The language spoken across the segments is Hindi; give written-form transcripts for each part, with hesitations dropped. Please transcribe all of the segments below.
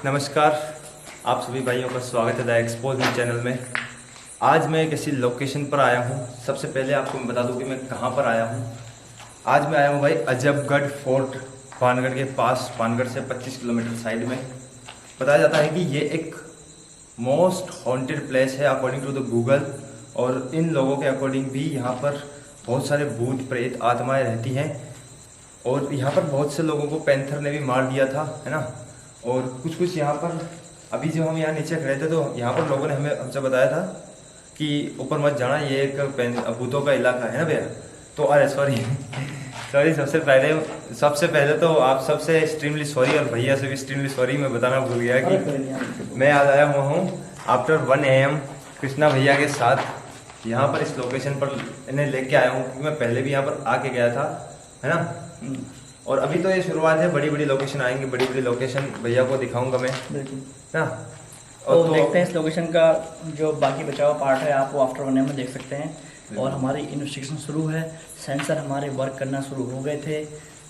नमस्कार, आप सभी भाइयों का स्वागत है द एक्सपोजिंग चैनल में। आज मैं एक ऐसी लोकेशन पर आया हूँ। सबसे पहले आपको मैं बता दूँ कि मैं कहाँ पर आया हूँ। आज मैं आया हूँ भाई अजबगढ़ फोर्ट, पानगढ़ के पास, पानगढ़ से 25 किलोमीटर साइड में। बताया जाता है कि ये एक मोस्ट हॉन्टेड प्लेस है अकॉर्डिंग टू द गूगल, और इन लोगों के अकॉर्डिंग भी यहाँ पर बहुत सारे भूत प्रेत आत्माएं रहती हैं, और यहाँ पर बहुत से लोगों को पैंथर ने भी मार दिया था, है ना। और कुछ यहाँ पर अभी जो हम यहाँ नीचे खड़े थे तो यहाँ पर लोगों ने हमसे बताया था कि ऊपर मत जाना, ये एक भूतों का इलाका है ना भैया। तो अरे सॉरी सॉरी, सबसे पहले तो आप सबसे एक्सट्रीमली सॉरी, और भैया से भी एक्सट्रीमली सॉरी। मैं बताना भूल गया कि मैं आज आया हुआ हूँ आफ्टर 1 AM कृष्णा भैया के साथ यहाँ पर इस लोकेशन पर इन्हें लेके आया हूँ, क्योंकि मैं पहले भी यहाँ पर आके गया था, है ना। और अभी तो ये शुरुआत है, बड़ी बड़ी लोकेशन आएंगी, बड़ी बड़ी लोकेशन भैया को दिखाऊंगा मैं, ना। और तो देखते हैं इस लोकेशन का जो बाकी बचा हुआ पार्ट है, आप वो आफ्टर 1 AM में देख सकते हैं। और हमारी इन्वेस्टिगेशन शुरू है, सेंसर हमारे वर्क करना शुरू हो गए थे,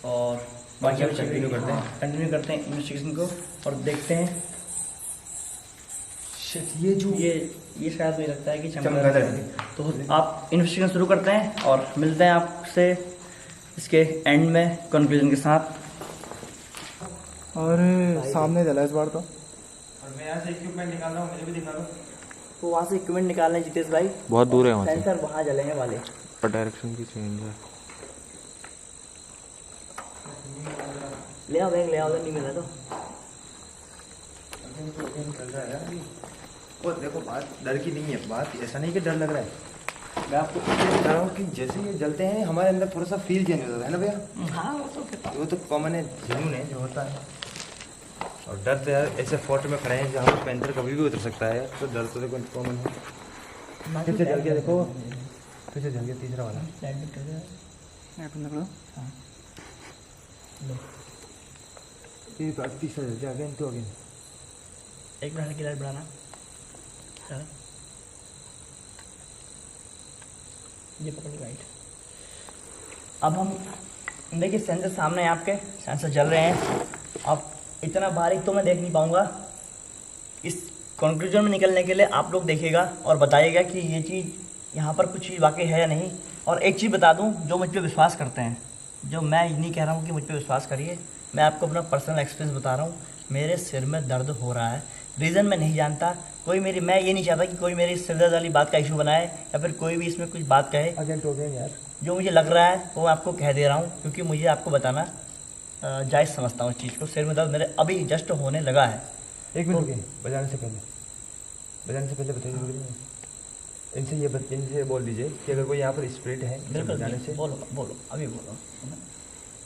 और बाकी हम कंटिन्यू करते हैं इन्वेस्टिगेशन को और देखते हैं। ये जो ये शायद मुझे लगता है कि चमगादड़ है। तो आप इन्वेस्टिगेशन शुरू करते हैं और मिलते हैं आपसे इसके एंड में कंक्लूजन के साथ। और सामने चला इस बार तो। और मैं यहाँ से इक्विपमेंट निकाल रहा हूँ, मुझे भी दिखा दो। तो वहाँ से इक्विपमेंट निकाल रहे हैं जितेश भाई, बहुत दूर है वहाँ से, सेंसर वहाँ जलेंगे वाले, पर डायरेक्शन की चेंज है। ले आओ बैग, ले आओ, नहीं मिला तो वो देखो, बात डर की नहीं है, बात ऐसा नहीं कि डर लग रहा है। मैं आपको इसलिए बता रहा हूँ कि जैसे ये जलते हैं हमारे अंदर थोड़ा सा फील चेंज होता है ना भैया। हाँ वो तो कॉमन है, जुनून है जो होता है। और डर तो यार ऐसे फोर्ट में खड़े हैं जहाँ पर पैंथर कभी भी उतर सकता है, तो डर तो देखो कॉमन है। फिर से जल गया, देखो फिर से जल गया तीसरा वाला। तीसरा जल गया, अगेन तो अगेन। एक मिनट की लाइट बढ़ाना। ये पकड़ लाइट। अब हम देखिए सेंसर सामने है, आपके सेंसर जल रहे हैं। अब इतना बारीक तो मैं देख नहीं पाऊंगा। इस कंक्लूजन में निकलने के लिए आप लोग देखिएगा और बताइएगा कि ये चीज़ यहाँ पर कुछ चीज़ वाकई है या नहीं। और एक चीज़ बता दूँ, जो मुझ पर विश्वास करते हैं, जो मैं नहीं कह रहा हूँ कि मुझ पर विश्वास करिए, मैं आपको अपना पर्सनल एक्सपीरियंस बता रहा हूँ। मेरे सिर में दर्द हो रहा है, रीज़न मैं नहीं जानता। मैं ये नहीं चाहता कि कोई मेरी सिर दर्द वाली बात का इशू बनाए या फिर कोई भी इसमें कुछ बात कहे। अगेन तो अगेन यार, जो मुझे लग रहा है वो मैं आपको कह दे रहा हूँ, क्योंकि मुझे आपको बताना जायज़ समझता हूँ इस चीज़ को। सिर में दर्द मेरे अभी जस्ट होने लगा है। एक मिनट रुकिए, बजाने से पहले बताइए इनसे बोल दीजिए कि अगर कोई यहाँ पर स्पिरिट है, बिल्कुल बजाने से बोलो अभी बोलो।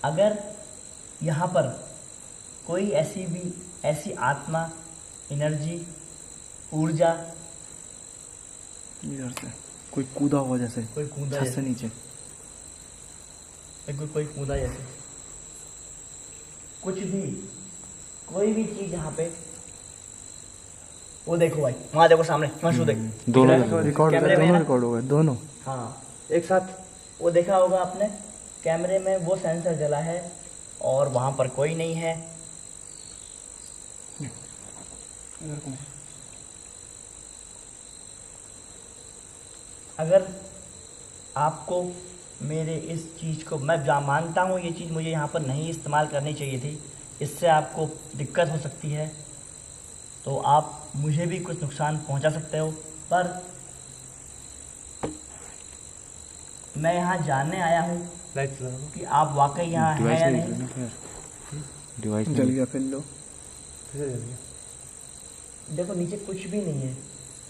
अगर यहाँ पर कोई ऐसी आत्मा, एनर्जी, ऊर्जा, इधर से कोई कूदा हुआ, जैसे कोई कूदा छत से नीचे, कोई कूदा जैसे कुछ भी, कोई भी चीज़ यहाँ पे, वो देखो भाई, वहाँ देखो सामने, वहाँ शू देख, दोनों रिकॉर्ड कैमरे में दोनों ना? रिकॉर्ड हो गए दोनों हाँ एक साथ। वो देखा होगा आपने कैमरे में, वो सेंसर जला है और वहाँ पर कोई नहीं है। अगर आपको मेरे इस चीज़ को, मैं मानता हूँ ये चीज़ मुझे यहाँ पर नहीं इस्तेमाल करनी चाहिए थी, इससे आपको दिक्कत हो सकती है, तो आप मुझे भी कुछ नुकसान पहुँचा सकते हो। पर मैं यहाँ जानने आया हूँ कि आप वाकई यहाँ हैं या नहीं। डिवाइस जल गया, फिर लो। देखो नीचे कुछ भी नहीं है,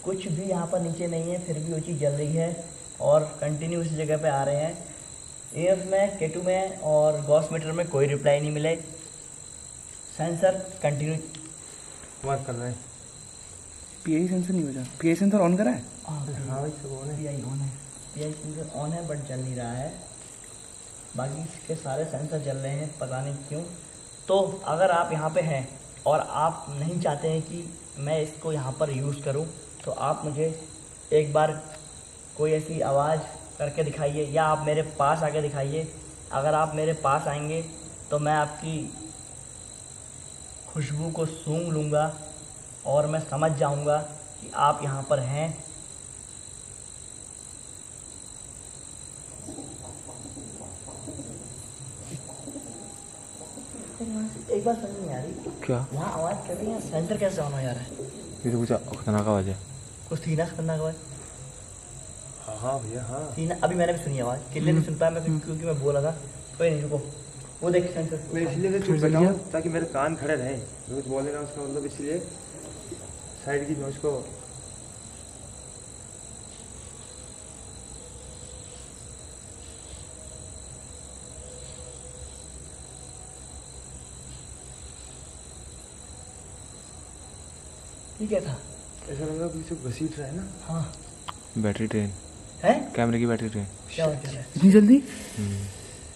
कुछ भी यहाँ पर नीचे नहीं है, फिर भी वो चीज़ जल रही है और कंटिन्यू उसी जगह पे आ रहे हैं। AF में, K2 में और गॉस मीटर में कोई रिप्लाई नहीं मिले। सेंसर कंटिन्यू वर्क कर रहा है। PI सेंसर नहीं बजा, PI सेंसर ऑन करा है। हाँ भाई, सब ऑन है। PI ऑन है, PI सेंसर ऑन है बट जल नहीं रहा है। बाकी इसके सारे सेंसर जल रहे हैं, पता नहीं क्यों। तो अगर आप यहाँ पे हैं और आप नहीं चाहते हैं कि मैं इसको यहाँ पर यूज़ करूँ, तो आप मुझे एक बार कोई ऐसी आवाज़ करके दिखाइए, या आप मेरे पास आके दिखाइए। अगर आप मेरे पास आएंगे तो मैं आपकी खुशबू को सूंघ लूँगा और मैं समझ जाऊँगा कि आप यहाँ पर हैं। एक बात समझ नहीं आ रही, क्या वहाँ आवाज़ कर रही है, सेंसर कैसे ऑन हो जा रहा है? ये तो कुछ खतरनाक आवाज है। कुछ थी ना खतरनाक आवाज़? हाँ भैया हाँ। थी ना, अभी मैंने भी सुनी आवाज़, किले नहीं सुन पाया मैं क्योंकि मैं बोला था। कोई नहीं, रुको, वो देख सेंसर। मैं इसलिए तो चुप बैठा हूँ ताकि मेरे कान खड़े रहें। रोज बोल रहा हूँ उसका मतलब, इसलिए साइड की नोच को। ये क्या था? ऐसा लग रहा है कुछ घसीट रहा है ना। हाँ बैटरी ड्रेन, है, कैमरे की बैटरी ड्रेन। क्या हो रहा है? इतनी जल्दी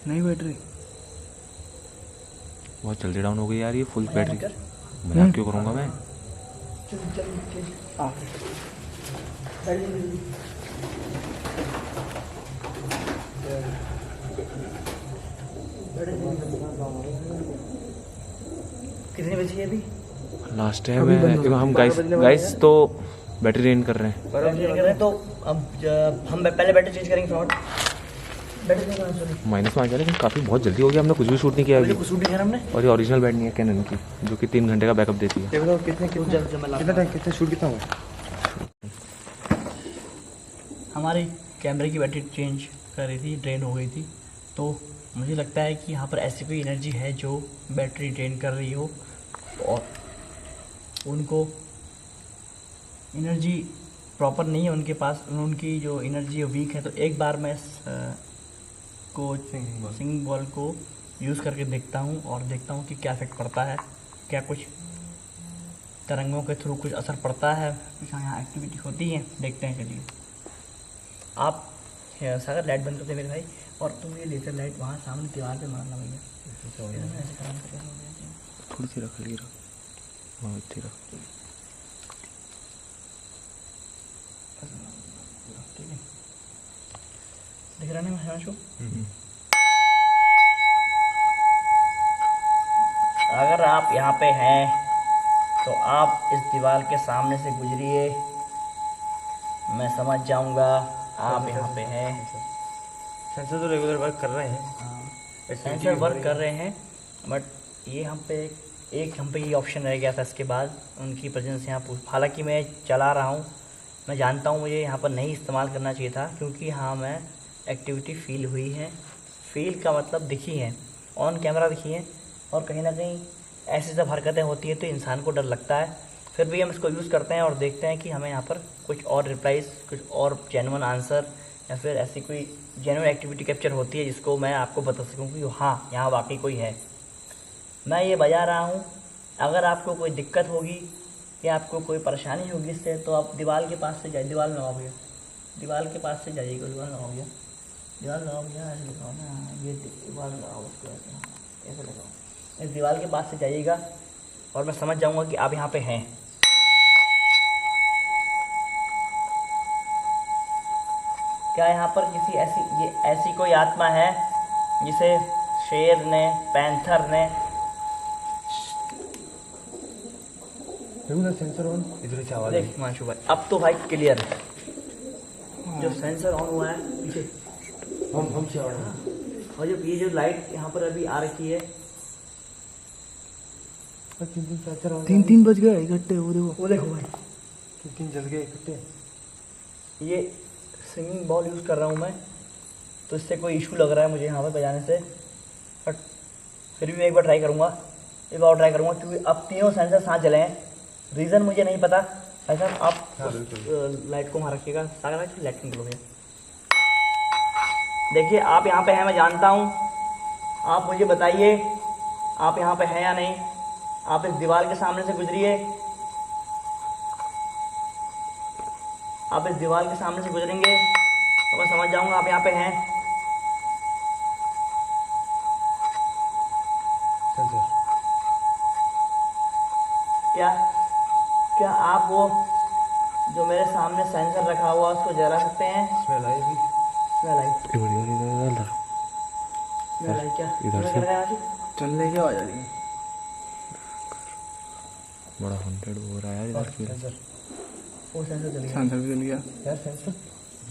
नहीं बैटरी। बहुत जल्दी डाउन हो गई यार ये फुल मजाक बैटरी। मत कर। मजाक क्यों करूँगा मैं? चल चल चल, आ बैठ जा जल्दी। बैठ जा। कितने बजे है अभी? लास्ट टाइम है हम गाइस तो बैटरी ड्रेन कर रहे हैं। बैटरी चेंज कर रहे हैं तो अब हम पहले बैटरी चेंज करेंगे फ्रॉड। बैटरी चेंज करना सॉरी, माइनस में आ जा रहा है, लेकिन काफ़ी बहुत जल्दी हो गया। हमने कुछ भी शूट नहीं किया मुझे अभी। कुछ शूट नहीं किया हमने। और ये ओरिजिनल बैट नहीं है कैनन की, जो कि 3 घंटे का बैकअप देती है। ये बताओ कितने रुक जा, रुक जा, मैं लाता कितना हूँ। टाइम, कितने शूट कितना हुआ? हमारी कैमरे की बैटरी चेंज कर रही थी, ड्रेन हो गई थी, तो मुझे लगता है कि यहाँ पर ऐसी कोई एनर्जी है जो बैटरी ड्रेन कर रही हो और उनको एनर्जी प्रॉपर नहीं है उनके पास, उनकी जो एनर्जी वीक है। तो एक बार मैं सिंगिंग बॉल को यूज़ करके देखता हूँ और देखता हूँ कि क्या इफेक्ट पड़ता है, क्या कुछ तरंगों के थ्रू कुछ असर पड़ता है, कुछ यहाँ एक्टिविटी होती है, देखते हैं। चलिए आप सागर लाइट बंद करते मेरे भाई, और तुम ये लेज़र लाइट वहाँ सामने दीवार पे मारना भैया। ऐसे करना पड़ेगा। थोड़ी सी रख ली हाँ इतनी रख। ठीक है, दिख रहा नहीं मैं हिमांशु? अगर आप यहाँ पे हैं तो आप इस दीवार के सामने से गुजरिए, मैं समझ जाऊंगा आप यहाँ पे हैं। सेंसर तो रेगुलर वर्क कर रहे हैं। सेंसर वर्क कर रहे हैं, बट ये हम पे ये ऑप्शन रह गया था। इसके बाद उनकी प्रेजेंस यहाँ हालांकि मैं चला रहा हूँ, मैं जानता हूँ मुझे यहाँ पर नहीं इस्तेमाल करना चाहिए था, क्योंकि हाँ मैं एक्टिविटी फील हुई है। फील का मतलब दिखी है, ऑन कैमरा दिखी है, और कहीं ना कहीं ऐसी सब हरकतें होती हैं तो इंसान को डर लगता है। फिर भी हम इसको यूज़ करते हैं और देखते हैं कि हमें यहाँ पर कुछ और रिप्लाईज, कुछ और जेन्युइन आंसर या फिर ऐसी कोई जेन्युइन एक्टिविटी कैप्चर होती है जिसको मैं आपको बता सकूँ कि हाँ यहाँ वाकई कोई है। मैं ये बजा रहा हूँ, अगर आपको कोई दिक्कत होगी या आपको कोई परेशानी होगी इससे, तो आप दीवार के पास से जाइए। दीवार लगाओ भैया, दीवार के पास से जाइएगा। दीवार लगाओ भैया, दीवार लगाओ भैया, ऐसे लगाओ ना, ये दीवार लगाओ, उसको ऐसे लगाओ। इस दीवार के पास से जाइएगा और मैं समझ जाऊँगा कि आप यहाँ पे हैं। क्या यहाँ पर ऐसी कोई आत्मा है जिसे शेर ने, पैंथर ने, सेंसर ऑन, इधर से आवाज देख हिमांशु भाई, अब तो भाई क्लियर है। जो सेंसर ऑन हुआ है पीछे, हम से आवाज है। और जो ये जो लाइट यहाँ पर अभी आ रखी है, 3 बज गए इकट्ठे। वो देखो भाई, 3 जल गए इकट्ठे। ये सिंगिंग बॉल यूज़ कर रहा हूँ मैं, तो इससे कोई इशू लग रहा है मुझे यहाँ पर बजाने से, बट फिर भी मैं एक बार ट्राई करूँगा, क्योंकि अब तीनों सेंसर साथ जले हैं। रीज़न मुझे नहीं पता। भाई साहब आप लाइट को वहाँ रखिएगा, सागर लाइट निकलो भैया। देखिए आप यहाँ पे हैं, मैं जानता हूँ, आप मुझे बताइए आप यहाँ पे हैं या नहीं। आप इस दीवार के सामने से गुजरिए, आप इस दीवार के सामने से गुजरेंगे तो मैं समझ जाऊंगा आप यहाँ पे हैं। सेंसर क्या आप वो जो मेरे सामने सेंसर रखा हुआ उसको जला सकते हैं? स्मेल आई भी। स्मेल आई क्या? इधर से। चलने की आवाज आ रही है। बड़ा हॉन्टेड हो रहा है यार इधर फिर। वो सेंसर चल गया। सेंसर भी जल गया। यार सेंसर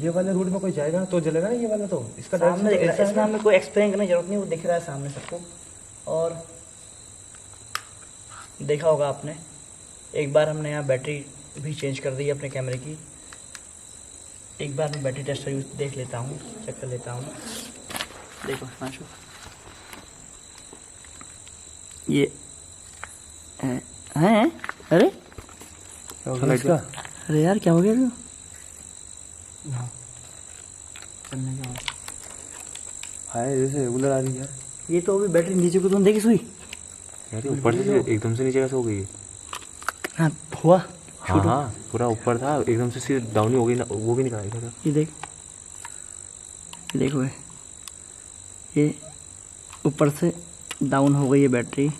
ये वाले रूट में कोई जाएगा ना तो जलेगा ना, ये वाला तो इसका सामने दिख रहा है, ऐसा है इसमें ना। हमें कोई एक्सप्लेन करने की जरूरत नहीं, वो दिख रहा है सामने सबको। और देखा होगा आपने, एक बार हमने यहाँ बैटरी भी चेंज कर दी है अपने कैमरे की। एक बार मैं बैटरी टेस्टर यूज देख लेता हूँ, चेक कर लेता हूँ। देखो हिमांशु, ये हैं? अरे इसका अरे यार क्या हो गया इसको? हाय जैसे रेगुलर आ रही है यार। ये तो अभी बैटरी नीचे को, तुम देखी सुई? यार ये ऊपर से एकदम से नीचे कैसे हो गई? हाँ हुआ। हाँ हाँ पूरा ऊपर था, एकदम से सीधे डाउन ही हो गई ना, वो भी निकला था। ये देख, ये देखो ये ऊपर से डाउन हो गई है बैटरी।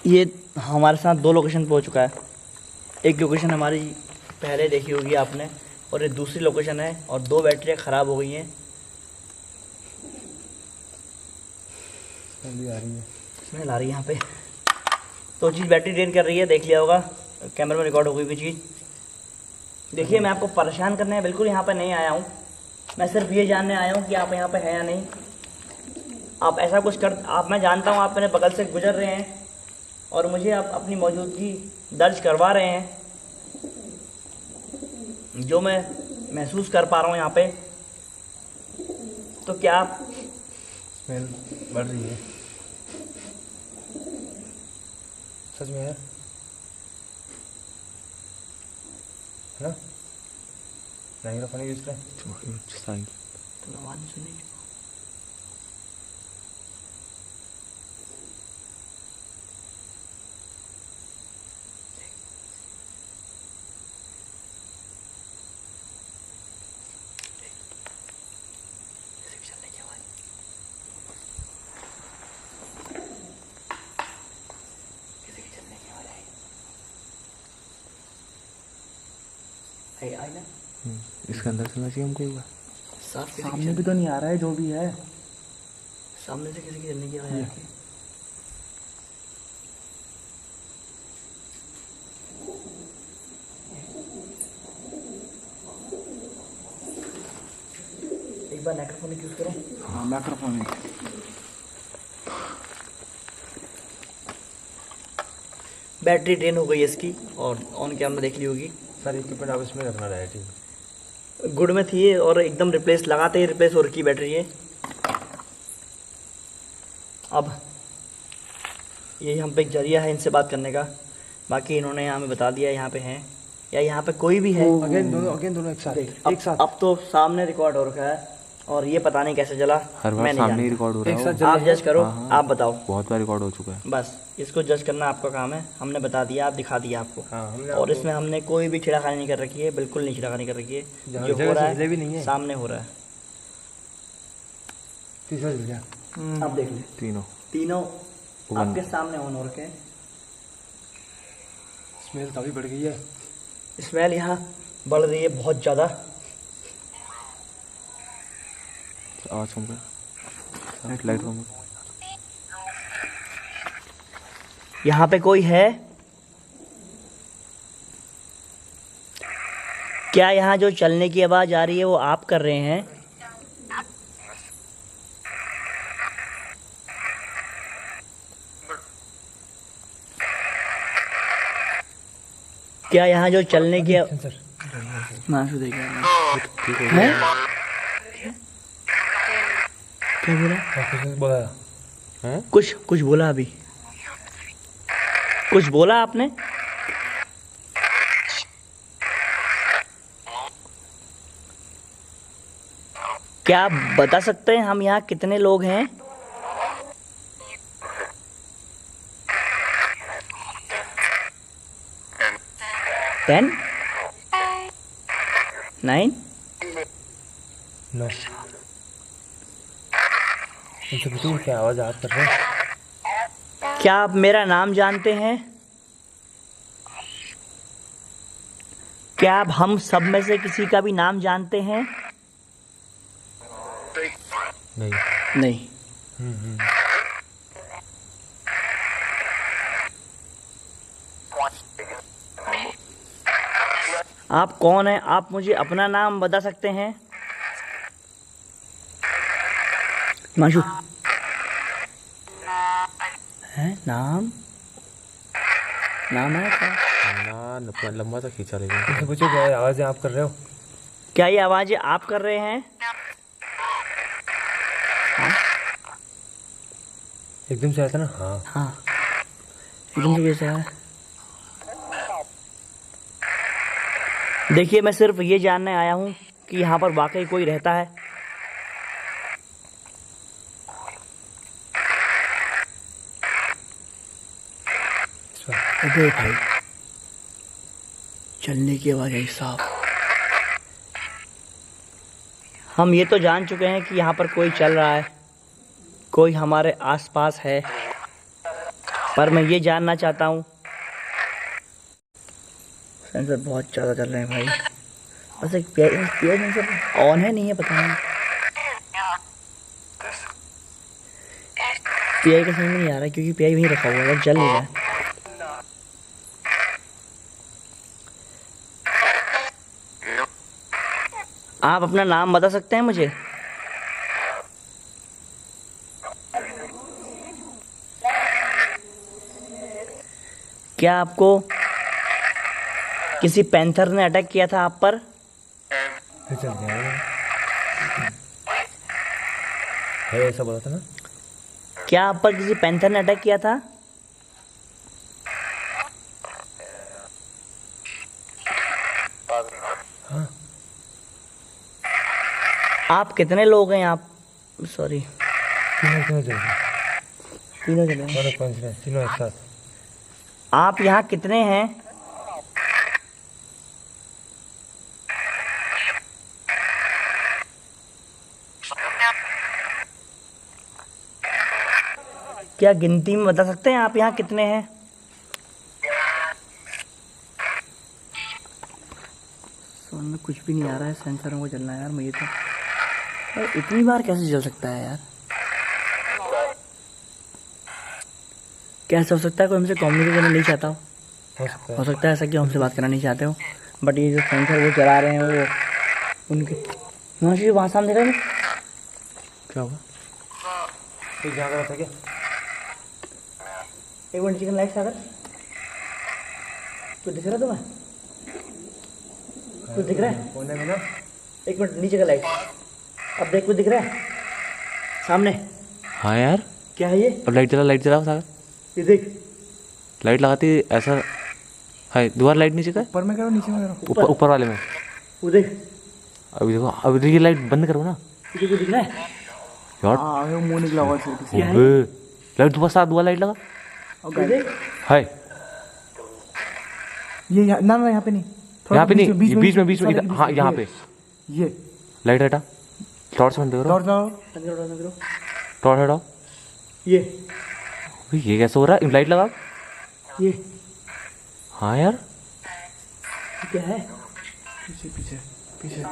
ये हमारे साथ 2 लोकेशन पे हो चुका है। एक लोकेशन हमारी पहले देखी होगी आपने, और ये दूसरी लोकेशन है, और 2 बैटरियाँ ख़राब हो गई हैं। स्मेल आ रही है। स्मेल आ रही है यहाँ पे, तो चीज़ बैटरी ड्रेन कर रही है, देख लिया होगा, कैमरे में रिकॉर्ड हो गई भी चीज़। देखिए मैं आपको परेशान करने बिल्कुल यहाँ पे नहीं आया हूँ, मैं सिर्फ ये जानने आया हूँ कि आप यहाँ पे हैं या नहीं। आप ऐसा कुछ कर, आप, मैं जानता हूँ आप मेरे बगल से गुजर रहे हैं और मुझे आप अपनी मौजूदगी दर्ज करवा रहे हैं, जो मैं महसूस कर पा रहा हूँ यहाँ पे। तो क्या आप स्मेल बढ़ रही है सच में है ना? नहीं रखने यूज करें। तो आवाज़ सुनी? आई ना? इसके अंदर चलना चाहिए हमको एक बार। साफ किसी की सामने भी तो नहीं आ रहा है जो भी है। सामने से किसी की चलने की आवाज़ आ रही है। एक बार माइक्रोफोन यूज करो। हाँ माइक्रोफोन है। बैटरी ड्रेन हो गई है इसकी, और ऑन कैमरा देख ली होगी। सारी इक्विपमेंट आप इसमें रखना रहा है। ठीक गुड में थी ये, और एकदम रिप्लेस, लगाते ही रिप्लेस हो रखी बैटरी ये। अब यही हम पे एक जरिया है इनसे बात करने का, बाकी इन्होंने हमें बता दिया यहाँ पे हैं, या यहाँ पे कोई भी है। अगेन दोनों एक साथ एक साथ। अब तो सामने रिकॉर्ड हो रखा है, और ये पता नहीं कैसे जला। हर बार मैं नहीं सामने ही जानता। रिकॉर्ड हो रहा एक है साथ वो। आप जज करो। हाँ, हाँ। आप बताओ। बहुत बार रिकॉर्ड हो चुका है। बस इसको जज करना आपका काम है, हमने बता दिया, आप दिखा दिया आपको। हाँ, हमने और आपको- इसमें हमने कोई भी छेड़खानी नहीं कर रखी है, बिल्कुल नहीं छेड़खानी कर रखी है। जहाँ जो जगह हो रहा से हिले भी नहीं है। सामने हो रहा है, तीसरा जल गया। आप देख लें। तीनों तीनों बंद। आपके सामने ऑन हो रखे हैं। स्मेल काफी बढ़ गई है। स्मेल यहाँ बढ़ रही है बहुत ज़्यादा। आवाज कम कर, लाइट कम कर। यहाँ पे कोई है क्या? यहाँ जो चलने की आवाज़ आ रही है वो आप कर रहे हैं? क्या यहाँ जो चलने की माशू देख हैं? क्या बोला? बोला कुछ बोला अभी, कुछ बोला आपने? क्या आप बता सकते हैं हम यहाँ कितने लोग हैं? टेन? 9? नो इनसे पूछो क्या आवाज आप कर रहे हैं। क्या आप मेरा नाम जानते हैं? क्या आप हम सब में से किसी का भी नाम जानते हैं? नहीं। नहीं। आप कौन हैं? आप मुझे अपना नाम बता सकते हैं? हिमांशु है नाम? नाम है क्या? ना लंबा सा खींचा रहेगा। उससे पूछो क्या आवाज़ें आप कर रहे हो? क्या ये आवाज़ें आप कर रहे हैं? एकदम से आया था ना। हाँ हाँ, एकदम से कैसे आया? देखिए, मैं सिर्फ ये जानने आया हूँ कि यहाँ पर वाकई कोई रहता है। अबे भाई, चलने की आवाज़ आई साहब। हम ये तो जान चुके हैं कि यहाँ पर कोई चल रहा है, कोई हमारे आसपास है, पर मैं ये जानना चाहता हूँ। सेंसर बहुत ज़्यादा चल रहे हैं भाई। बस एक सेंसर ऑन है नहीं है पता नहीं। पीआई का समझ में नहीं आ रहा है क्योंकि पीआई वहीं रखा हुआ है, जल नहीं रहा है। आप अपना नाम बता सकते हैं मुझे? क्या आपको किसी पैंथर ने अटैक किया था आप पर? चल जाएगा है, ऐसा बोला था ना। क्या आप पर किसी पैंथर ने अटैक किया था? हाँ। आप कितने लोग हैं? आप सॉरी तीनों चल तीनों चले हैं। और कौन से तीनों एक साथ। आप यहाँ कितने हैं? क्या गिनती में बता सकते हैं आप यहाँ कितने हैं? समझ में कुछ भी नहीं आ रहा है। सेंसरों को चलना है यार मुझे तो। यार इतनी बार कैसे चल सकता है यार? कैसे हो सकता है कोई हमसे कम्युनिकेट करना नहीं चाहता हो? हो सकता है ऐसा कि हमसे बात करना नहीं चाहते हो, बट ये जो सेंसर वो चला रहे हैं वो उनके वहाँ सामने देख रहे हैं। क्या हुआ? तो जहाँ का था क्या? एक मिनट, चिकन लाइट सागर तो दिख रहा है तुम्हें? कुछ दिख रहा है? कोने में ना। एक मिनट, नीचे का लाइट अब देख, कुछ दिख रहा है सामने? हाँ यार, क्या है ये? अब लाइट जला सागर। ये देख, लाइट लगाती ऐसा है। दोबारा लाइट नीचे का है? ऊपर में करो नीचे में करो। ऊपर वाले में। वो देख, अभी देखो, अभी ये लाइट बंद करो ना तुझे कुछ दिख रहा है? यार। हाँ आगे मुंह निकला हुआ सिर किसी क्या है? ओबे, लाइट दोबारा लाइट लगा। ये देख, हाय, ये ना ना यहाँ पे नहीं, यहाँ पे नहीं, बीच में साले इधर। हाँ यहाँ पे ये लाइट हटा। टॉर्च बंद करो। और जाओ। बंद करो, बंद करो। टॉर्च हटाओ। ये ये कैसे हो रहा है? लाइट लगा। ये हाँ यार, ये क्या है? पीछे पीछे पीछे।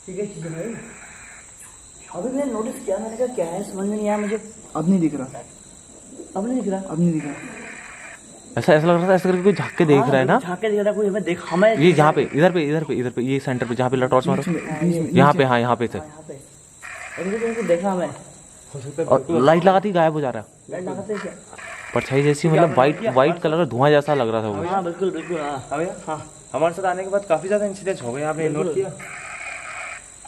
ठीक है, ठीक है। अभी मैंने नोटिस किया, मैंने कहा क्या है, समझ में नहीं आया मुझे। अब नहीं दिख रहा, अब नहीं दिख रहा। अब नहीं दिख रहा। ऐसा लग रहा था, ऐसा करके कोई झाँक के देख रहा है ना। झाँक के दिख रहा है कोई हमें, देख हमें। ये यहाँ पे, इधर पे ये सेंटर पे, जहाँ पे टॉर्च मारो। यहाँ पे, हाँ यहाँ पे थे। यहाँ पे अभी देखा हमें। और लाइट लगाती गायब हो जा रहा है। लाइट लगाते हैं क्या? परछाई जैसी, मतलब वाइट कलर का धुआं जैसा लग रहा था वो। हाँ बिल्कुल बिल्कुल। हाँ हाँ भैया, हाँ हमारे साथ आने के बाद काफ़ी ज़्यादा इंसिडेंट्स हो गए, आपने नोट किया?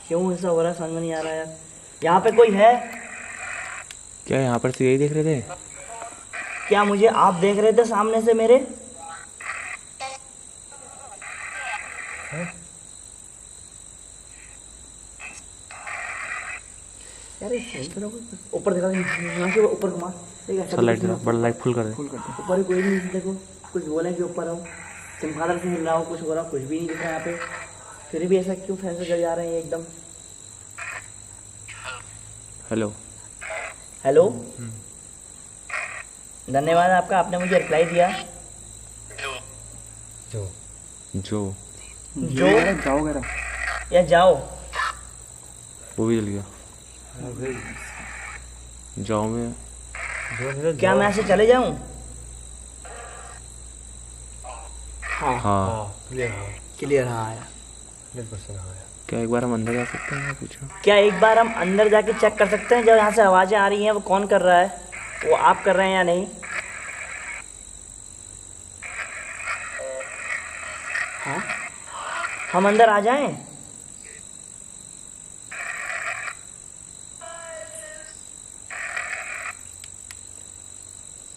क्यों ऐसा हो रहा है समझ में नहीं आ रहा यार। यहाँ पे कोई है क्या यहाँ पर से यही देख रहे थे? क्या? मुझे आप देख रहे थे सामने से मेरे? यार ऊपर देखा, यहाँ से ऊपर घुमा। चल लाइट जला, बड़ा लाइट फुल कर दे। ऊपर ही कोई नहीं, देखो कुछ बोले कि ऊपर आओ, चमगादड़ से हिल रहा हो, कुछ हो रहा, कुछ भी नहीं दिख रहा यहाँ पे। फिर भी ऐसा क्यों फैंस जल जा रहे हैं एकदम? हेलो। हेलो, धन्यवाद आपका, आपने मुझे रिप्लाई दिया। जो जो जो जाओ वगैरह। या जाओ, वो भी जल गया। जाओ में जो क्या मैं ऐसे चले जाऊं? हाँ। क्लियर। क्लियर हाँ आया। 100% हाँ आया। क्या एक बार हम अंदर जा सकते हैं? पूछो। क्या एक बार हम अंदर जाके चेक कर सकते हैं जो यहाँ से आवाज़ें आ रही हैं वो कौन कर रहा है, वो आप कर रहे हैं या नहीं? हाँ हम अंदर आ जाएं?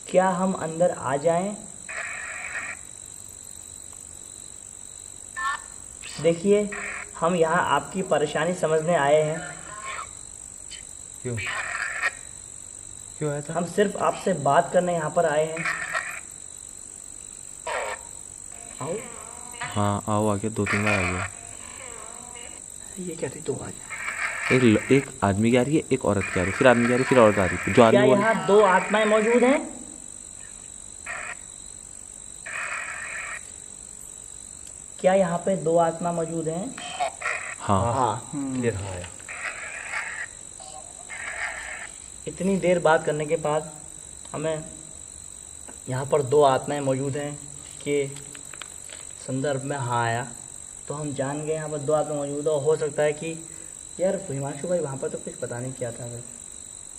क्या हम अंदर आ जाएं? देखिए हम यहाँ आपकी परेशानी समझने आए हैं। क्यों क्यों आया था? हम सिर्फ आपसे बात करने यहाँ पर आए हैं। आओ। हाँ आओ, आ गया, 2-3 बार आ गया। ये क्या थी? 2 आ गया। एक आदमी की आ रही है, एक औरत की आ रही है, फिर आदमी की आ रही है, फिर औरत आ रही है। जो क्या आदमी यहाँ 2 आत्माएं मौजूद हैं? क्या यहाँ पे 2 आत्मा मौजूद हैं? हाँ हाँ। क्लियर हाँ आया। इतनी देर बात करने के बाद हमें यहाँ पर 2 आत्माएं मौजूद हैं के संदर्भ में हाँ आया, तो हम जान गए यहाँ पर 2 आत्मा मौजूद है। और हो सकता है कि यार हिमांशु भाई वहाँ पर तो कुछ पता नहीं क्या था।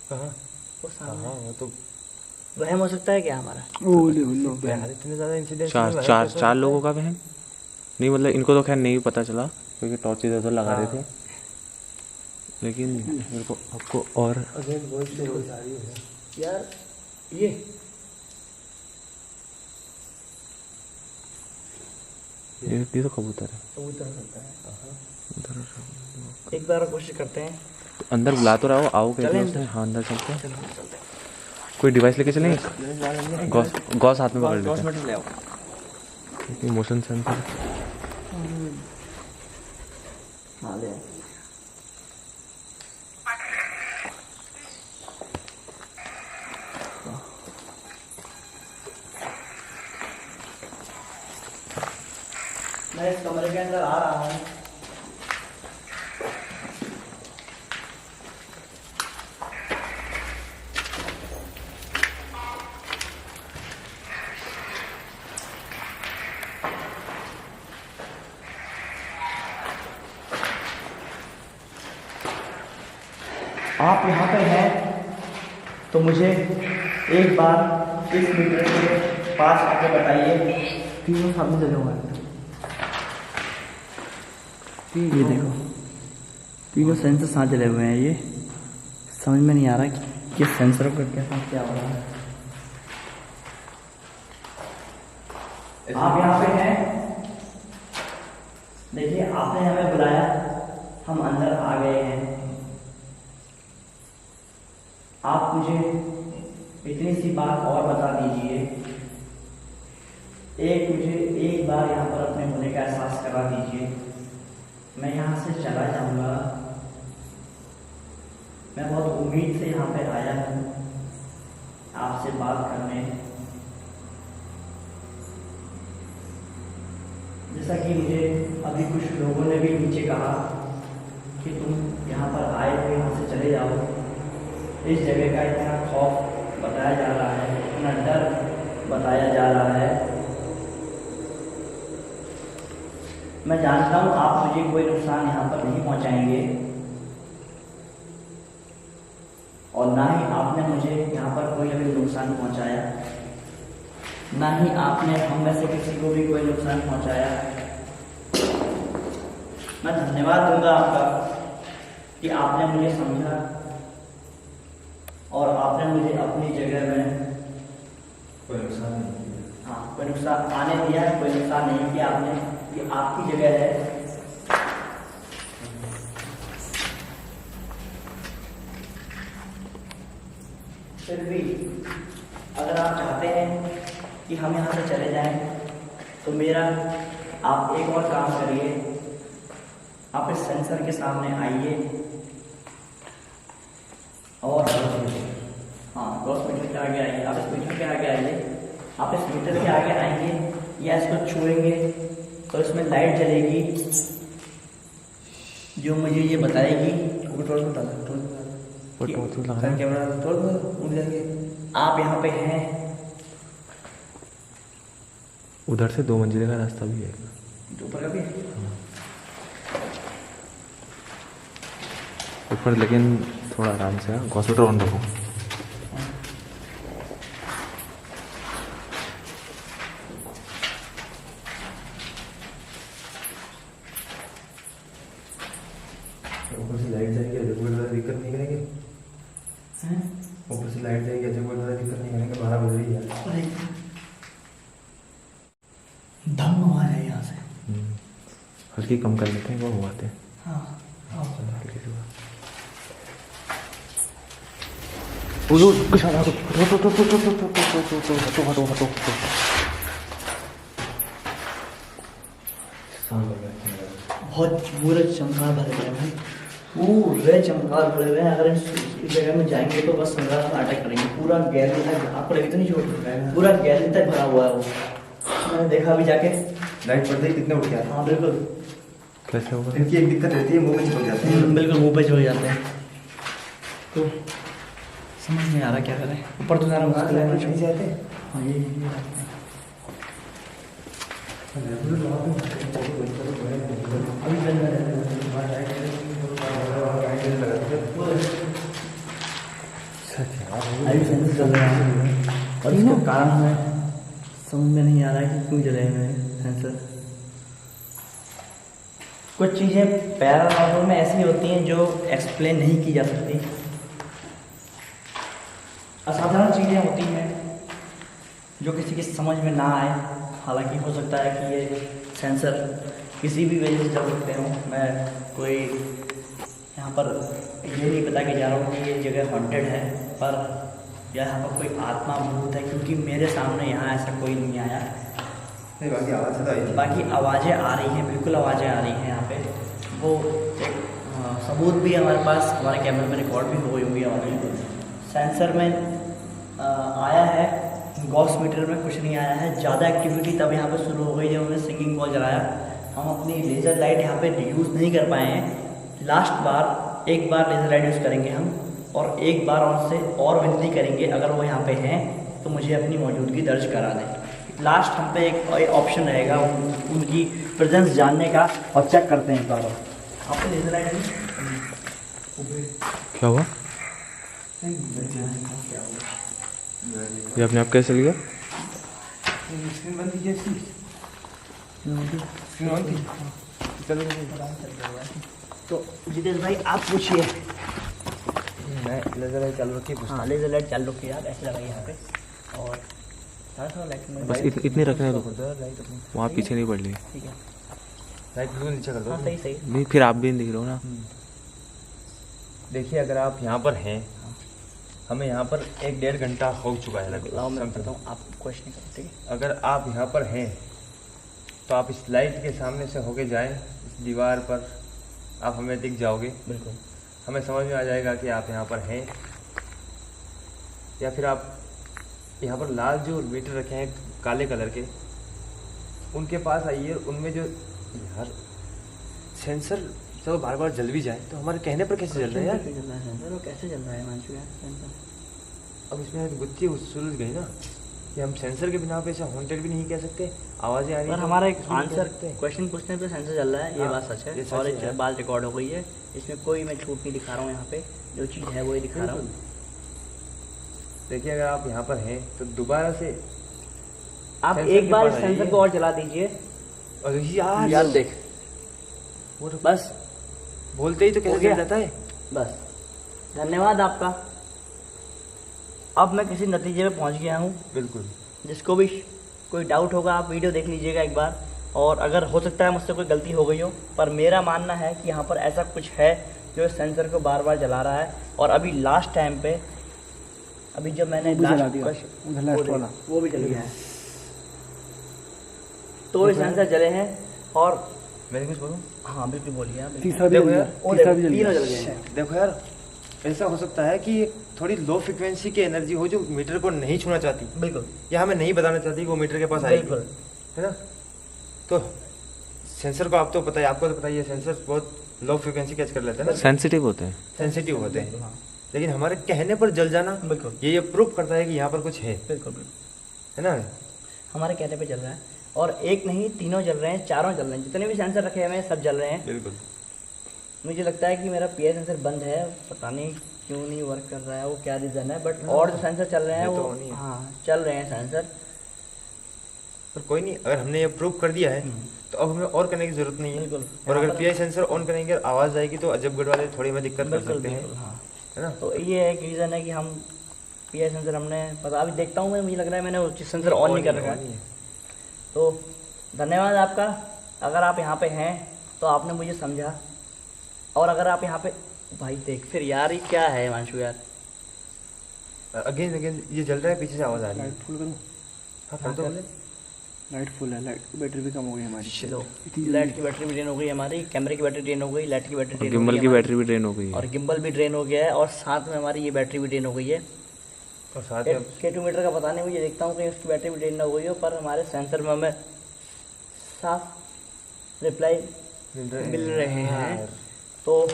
कहाँ? वो सामने वो तो वहम हो सकता है क्या हमारा? यार इतने ज़्यादा इंसिडेंट चार लोगों का वहम नहीं, मतलब इनको तो खैर नहीं पता चला क्योंकि टॉर्च इधर उधर लगा रहे थे, लेकिन मेरे को आपको और यार ये तो कबूतर है। कबूतर सकता है। एक बार और कोशिश करते हैं। तो अंदर बुला तो रहा हो, आओ कहते चलें हैं उसने। हाँ अंदर चलते हैं। चलो चलते हैं। कोई डिवाइस लेके चलेंगे? गॉस हाथ में पकड़ लेते हैं। Motion sensor. हाँ ले। मैं इस कमरे के अंदर आ रहा हूँ। आप यहाँ पे हैं तो मुझे एक बार इस मीटर के पास आके बताइए। तीनों सामने चले हुए हैं। ये देखो तीनों सेंसर साथ जले हुए हैं। ये समझ में नहीं आ रहा कि ये सेंसरों का क्या हो रहा है। आप यहाँ पे हैं, देखिए आपने हमें बुलाया, हम अंदर आ गए हैं। आप मुझे इतनी सी बात और बता दीजिए, मुझे एक बार यहाँ पर अपने होने का एहसास करा दीजिए। मैं यहाँ से चला जाऊँगा। मैं बहुत उम्मीद से यहाँ पे आया हूँ आपसे बात करने। जैसा कि मुझे अभी कुछ लोगों ने भी नीचे कहा कि तुम यहाँ पर आए हो, यहाँ से चले जाओ। इस जगह का इतना खौफ बताया जा रहा है, इतना डर बताया जा रहा है। मैं जानता हूँ आप मुझे कोई नुकसान यहाँ पर नहीं पहुँचाएंगे और ना ही आपने मुझे यहाँ पर कोई अभी नुकसान पहुँचाया, ना ही आपने हम में से किसी को भी कोई नुकसान पहुँचाया। मैं धन्यवाद दूंगा आपका कि आपने मुझे समझा और आपने मुझे अपनी जगह में कोई नुकसान नहीं किया। हाँ कोई नुकसान आने दिया है, कोई नुकसान नहीं किया आपने। ये आपकी जगह है। फिर भी अगर आप चाहते हैं कि हम यहाँ से चले जाएं तो मेरा आप एक और काम करिए। आप इस सेंसर के सामने आइए और हाँ 10 मीटर के आगे आइए। आप इस मीटर के आगे आइए। आप इस मीटर के आगे आएंगे या इसको छुएंगे तो इसमें लाइट जलेगी जो मुझे ये बताएगी कैमरा उड़ जाएंगे। आप यहाँ पे हैं। उधर से 2 मंजिले का रास्ता भी है। ऊपर का भी है। ऊपर, लेकिन थोड़ा आराम से, हॉस्पिटल ऑन रखो। ऊपर से लाइट जाएगी, अजय कोई ज़्यादा दिक्कत नहीं करेंगे। ऊपर से लाइट जाएगी, अजय कोई ज़्यादा दिक्कत नहीं करेंगे। 12 बज रही है। धम आवाज है यहाँ से। हल्की कम कर लेते हैं, वो हुआते हैं। हाँ बहुत पूरे चमकार भरे हुए हैं भाई, पूरे चमकार भरे हुए हैं। अगर इस जगह में जाएंगे तो बस संग्राम में अटैक करेंगे। पूरा गैलरी तक आपको लगे तो नहीं छोड़, पूरा गैलरी तक भरा हुआ है वो। मैंने देखा अभी जाके। लाइट पड़ते ही कितने उठ गया। हाँ बिल्कुल, कैसे होगा? इनकी एक दिक्कत रहती है, मुंह में चिपक जाते हैं। बिल्कुल मुंह पे चढ़ जाते हैं। तो समझ नहीं आ रहा क्या करें। ऊपर तो जाना मुश्किल है। नहीं जाते। हाँ ये बात है। अभी चल रहा है। अभी सेंसर चल रहा है और इसका कारण हमें समझ में नहीं आ रहा है कि क्यों जले हुए हैं सेंसर। कुछ चीज़ें पैरानॉर्मल में ऐसी होती हैं जो एक्सप्लेन नहीं की जा सकती। असाधारण चीज़ें होती हैं जो किसी की समझ में ना आए। हालांकि हो सकता है कि ये सेंसर किसी भी वजह से चल सकते हों। मैं कोई यहाँ पर ये नहीं बता के जा रहा हूँ कि ये जगह हॉन्टेड है, पर यहाँ पर कोई आत्मा भूत है, क्योंकि मेरे सामने यहाँ ऐसा कोई नहीं आया। नहीं, बाकी आवाज़ तो आई थी। बाकी आवाज़ें आ रही हैं, बिल्कुल आवाज़ें आ रही हैं यहाँ पे। वो एक सबूत भी है हमारे पास, हमारे कैमरे में रिकॉर्ड भी हो गई होंगी आवाज़ें। सेंसर में आया है, गॉस मीटर में कुछ नहीं आया है। ज़्यादा एक्टिविटी तब यहाँ पे शुरू हो गई जब हमने सिंगिंग बॉल जलाया। हम अपनी लेज़र लाइट यहाँ पे यूज़ नहीं कर पाए हैं। लास्ट बार एक बार लेज़र लाइट यूज़ करेंगे हम, और एक बार उनसे और विनती करेंगे अगर वो यहाँ पे हैं तो मुझे अपनी मौजूदगी दर्ज करा दें। लास्ट हम पे एक ऑप्शन रहेगा उनकी प्रेजेंस जानने का, और चेक करते हैं एक बार। आप पे लेज़र लाइट क्या हुआ? ये अपने आप कैसे लिया? स्क्रीन बंद कीजिए इसकी। स्क्रीन ऑन की। चलो तो जितेश भाई आप पूछिए। मैं लेज़र लाइट चालू रखी। हाँ लेज़र लाइट चालू रखिए आप, ऐसे लगाइए यहाँ पे। और थोड़ा लाइट में बस इतनी रखने दो, लाइट अपनी वहाँ पीछे नहीं पड़ रही। ठीक है। लाइट बिल्कुल नीचे कर दो। हाँ सही सही। नहीं, फिर आप भी नहीं दिख रहे हो ना। देखिए, अगर आप यहाँ पर हैं, हमें यहाँ पर 1-1.5 घंटा हो चुका है लगभग। लाओ मैं बताता हूँ, आप क्वेश्चन करो ठीक है। अगर आप यहाँ पर हैं तो आप इस लाइट के सामने से होके जाएं, इस दीवार पर आप हमें दिख जाओगे। बिल्कुल हमें समझ में आ जाएगा कि आप यहाँ पर हैं। या फिर आप यहाँ पर लाल जो मीटर रखे हैं काले कलर के, उनके पास आइए। उनमें जो यार सेंसर चलो बार बार जल भी जाए तो हमारे कहने पर कैसे जल रहा है यार? कैसे चल रहा है सेंसर? वो कैसे चल रहा है मानचू यार सेंसर? अब इसमें गुत्थी सुलझ गई ना कि हम सेंसर के बिना पे ऐसा हॉन्टेड भी नहीं कह सकते। आवाज़ें आ रही और हैं, हमारा एक कुछ भी नहीं कह आंसर सकते। क्वेश्चन पूछने पे सेंसर चल रहा है, ये हाँ, बात सच ये है। सच और है एक यार। बात रिकॉर्ड हो गई है, इसमें कोई मैं झूठ नहीं दिखा रहा हूँ। यहाँ पे जो चीज़ है वही दिखा रहा हूँ। देखिए, अगर आप यहाँ पर हैं तो दोबारा से आप सेंसर एक के बार पास सेंसर आइए। को और चला दीजिए। और यार यार देख, वो तो बस बोलते ही तो हो कैसे गया? जल जाता है। बस धन्यवाद आपका। अब मैं किसी नतीजे पे पहुँच गया हूँ। बिल्कुल। जिसको भी कोई डाउट होगा आप वीडियो देख लीजिएगा एक बार, और अगर हो सकता है मुझसे कोई गलती हो गई हो, पर मेरा मानना है कि यहाँ पर ऐसा कुछ है जो सेंसर को बार बार जला रहा है। और अभी लास्ट टाइम पे, अभी जब मैंने वो भी जल गया है। तो ये सेंसर जले हैं। और मैंने कुछ बोलूँ? हाँ बिल्कुल बोलिए आप। तीसरा भी देखो जल यार, गया। और तीसरा भी जल तीनों गया। जल गए हैं। देखो यार, ऐसा हो सकता है कि थोड़ी लो फ्रिक्वेंसी की एनर्जी हो जो मीटर को नहीं छूना चाहती, बिल्कुल या हमें नहीं बताना चाहती कि वो मीटर के पास आएगी, बिल्कुल। है ना? तो सेंसर को आप तो पता है, आपको तो पता ही है, सेंसर बहुत लो फ्रिक्वेंसी कैच कर लेते हैं ना, सेंसिटिव होते हैं। सेंसिटिव होते हैं। हाँ लेकिन हमारे कहने पर जल जाना, बिल्कुल ये प्रूफ करता है कि यहाँ पर कुछ है बिल्कुल बिल्कुल। है ना? हमारे कहने पे चल रहा है। और एक नहीं, तीनों जल रहे हैं, चारों जल रहे हैं, जितने भी सेंसर रखे हुए हैं सब जल रहे हैं। बिल्कुल। मुझे लगता है कि मेरा पीआई सेंसर बंद है, पता नहीं क्यों नहीं वर्क कर रहा है, वो क्या रीज़न है, बट और जो सेंसर चल रहे हैं ये तो वो नहीं है। हाँ चल रहे हैं सेंसर। पर कोई नहीं, अगर हमने ये प्रूव कर दिया है तो अब हमें और करने की जरूरत नहीं है। बिल्कुल। और यहाँ अगर पर- पीआई सेंसर ऑन करेंगे और आवाज़ आएगी तो अजबगढ़ वाले थोड़ी में दिक्कत कर बिल्कुल सकते हैं, बिल्कुल, हाँ। है ना। तो ये एक रीज़न है कि हम पीआई सेंसर हमने पता, अभी देखता हूँ मैं, मुझे लग रहा है मैंने वो सेंसर ऑन नहीं कर रखा है। तो धन्यवाद आपका। अगर आप यहाँ पे हैं तो आपने मुझे समझा, और अगर आप यहाँ पे, भाई देख फिर यार ये क्या है हिमांशु यार, अगेन अगेन ये जल रहा है, पीछे से आवाज़ आ रही है। लाइट फुल करूँ? हाँ कर दो। लाइट फुल है, लाइट की बैटरी भी कम हो गई हमारी। लो, लाइट की बैटरी भी ड्रेन हो गई हमारी, कैमरे की बैटरी ड्रेन हो गई, लाइट की बैटरी ड्रेन हो गिम्बल गई की हमारी, बैटरी भी ड्रेन हो गई है। और गिम्बल भी ड्रेन हो गया है, और साथ में हमारी ये बैटरी भी ड्रेन हो गई है। और साथ में K2 मीटर का पता नहीं, मुझे देखता हूँ कहीं उसकी बैटरी भी ड्रेन ना हो गई हो, पर हमारे सेंसर में हमें साफ रिप्लाई मिल रहे हैं। तो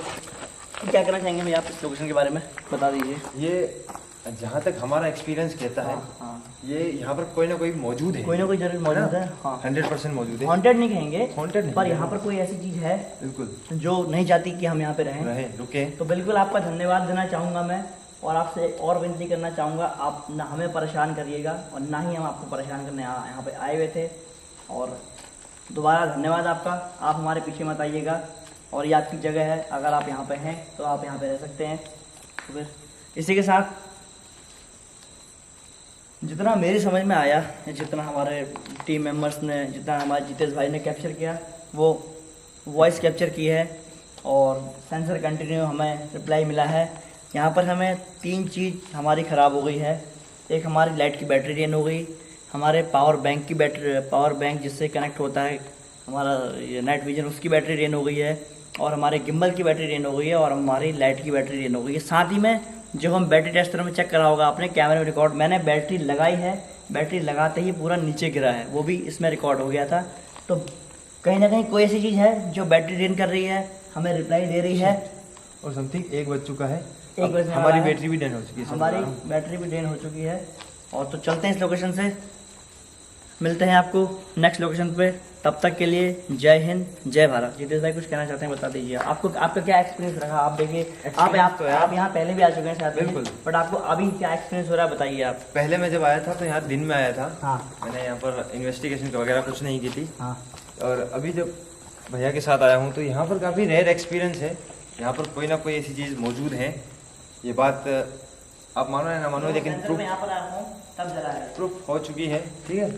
क्या करना चाहेंगे भैया आप इस लोकेशन के बारे में बता दीजिए। ये जहाँ तक हमारा एक्सपीरियंस कहता है, हाँ, ये यहाँ पर कोई ना कोई मौजूद है, कोई ना कोई जरूर मौजूद है। हाँ, 100% मौजूद है। हॉन्टेड नहीं कहेंगे, Haunted नहीं पर है। यहाँ पर कोई ऐसी चीज़ है बिल्कुल जो नहीं चाहती कि हम यहाँ पे रहें। रहे रुके। तो बिल्कुल आपका धन्यवाद देना चाहूँगा मैं, और आपसे और विनती करना चाहूँगा, आप ना हमें परेशान करिएगा और ना ही हम आपको परेशान करने यहाँ पे आए हुए थे। और दोबारा धन्यवाद आपका, आप हमारे पीछे मत आइएगा, और ये आपकी जगह है, अगर आप यहाँ पे हैं तो आप यहाँ पे रह सकते हैं। तो फिर इसी के साथ जितना मेरी समझ में आया, जितना हमारे टीम मेंबर्स ने, जितना हमारे जितेश भाई ने कैप्चर किया, वो वॉइस कैप्चर की है, और सेंसर कंटिन्यू हमें रिप्लाई मिला है। यहाँ पर हमें 3 चीज़ हमारी ख़राब हो गई है। एक हमारी लाइट की बैटरी ड्रेन हो गई, हमारे पावर बैंक जिससे कनेक्ट होता है हमारा ये नाइट विजन, उसकी बैटरी ड्रेन हो गई है, और हमारे गिम्बल की बैटरी ड्रेन हो गई है, और हमारी लाइट की बैटरी ड्रेन हो गई है। साथ ही में जो हम बैटरी टेस्टर में चेक करा होगा आपने कैमरे में रिकॉर्ड, मैंने बैटरी लगाई है, बैटरी लगाते ही पूरा नीचे गिरा है, वो भी इसमें रिकॉर्ड हो गया था। तो कहीं ना कहीं कोई ऐसी चीज़ है जो बैटरी ड्रेन कर रही है, हमें रिप्लाई दे रही है। और समथिंग 1 बज चुका है, एक अब बजने हमारी वाला है। बैटरी भी डन हो चुकी है। हमारी बैटरी भी ड्रेन हो चुकी है, और तो चलते हैं इस लोकेशन से, मिलते हैं आपको नेक्स्ट लोकेशन पे। तब तक के लिए जय हिंद, जय भारत। जितेश भाई कुछ कहना चाहते हैं, बता दीजिए। आपको आपका क्या एक्सपीरियंस रहा? आप देखिए, आप यहाँ पहले भी आ चुके हैं शायद, बिल्कुल। बट आपको अभी क्या एक्सपीरियंस हो रहा है बताइए आप। पहले मैं जब आया था तो यहाँ दिन में आया था, हाँ मैंने यहाँ पर इन्वेस्टिगेशन वगैरह कुछ नहीं की थी। हाँ, और अभी जब भैया के साथ आया हूँ तो यहाँ पर काफ़ी रेयर एक्सपीरियंस है। यहाँ पर कोई ना कोई ऐसी चीज़ मौजूद है, ये बात आप मानो या ना मानो, लेकिन सेंसर प्रूफ में यहाँ पर आया हूँ तब जला है। प्रूफ हो चुकी है। ठीक है,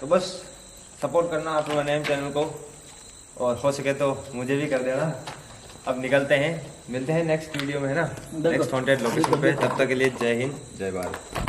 तो बस सपोर्ट करना आप लोग NM चैनल को, और हो सके तो मुझे भी कर देना। अब निकलते हैं, मिलते हैं नेक्स्ट वीडियो में, है ना, बिल्कुल। नेक्स्ट हॉन्टेड लोकेशन पे। तब तक के लिए जय हिंद, जय भारत।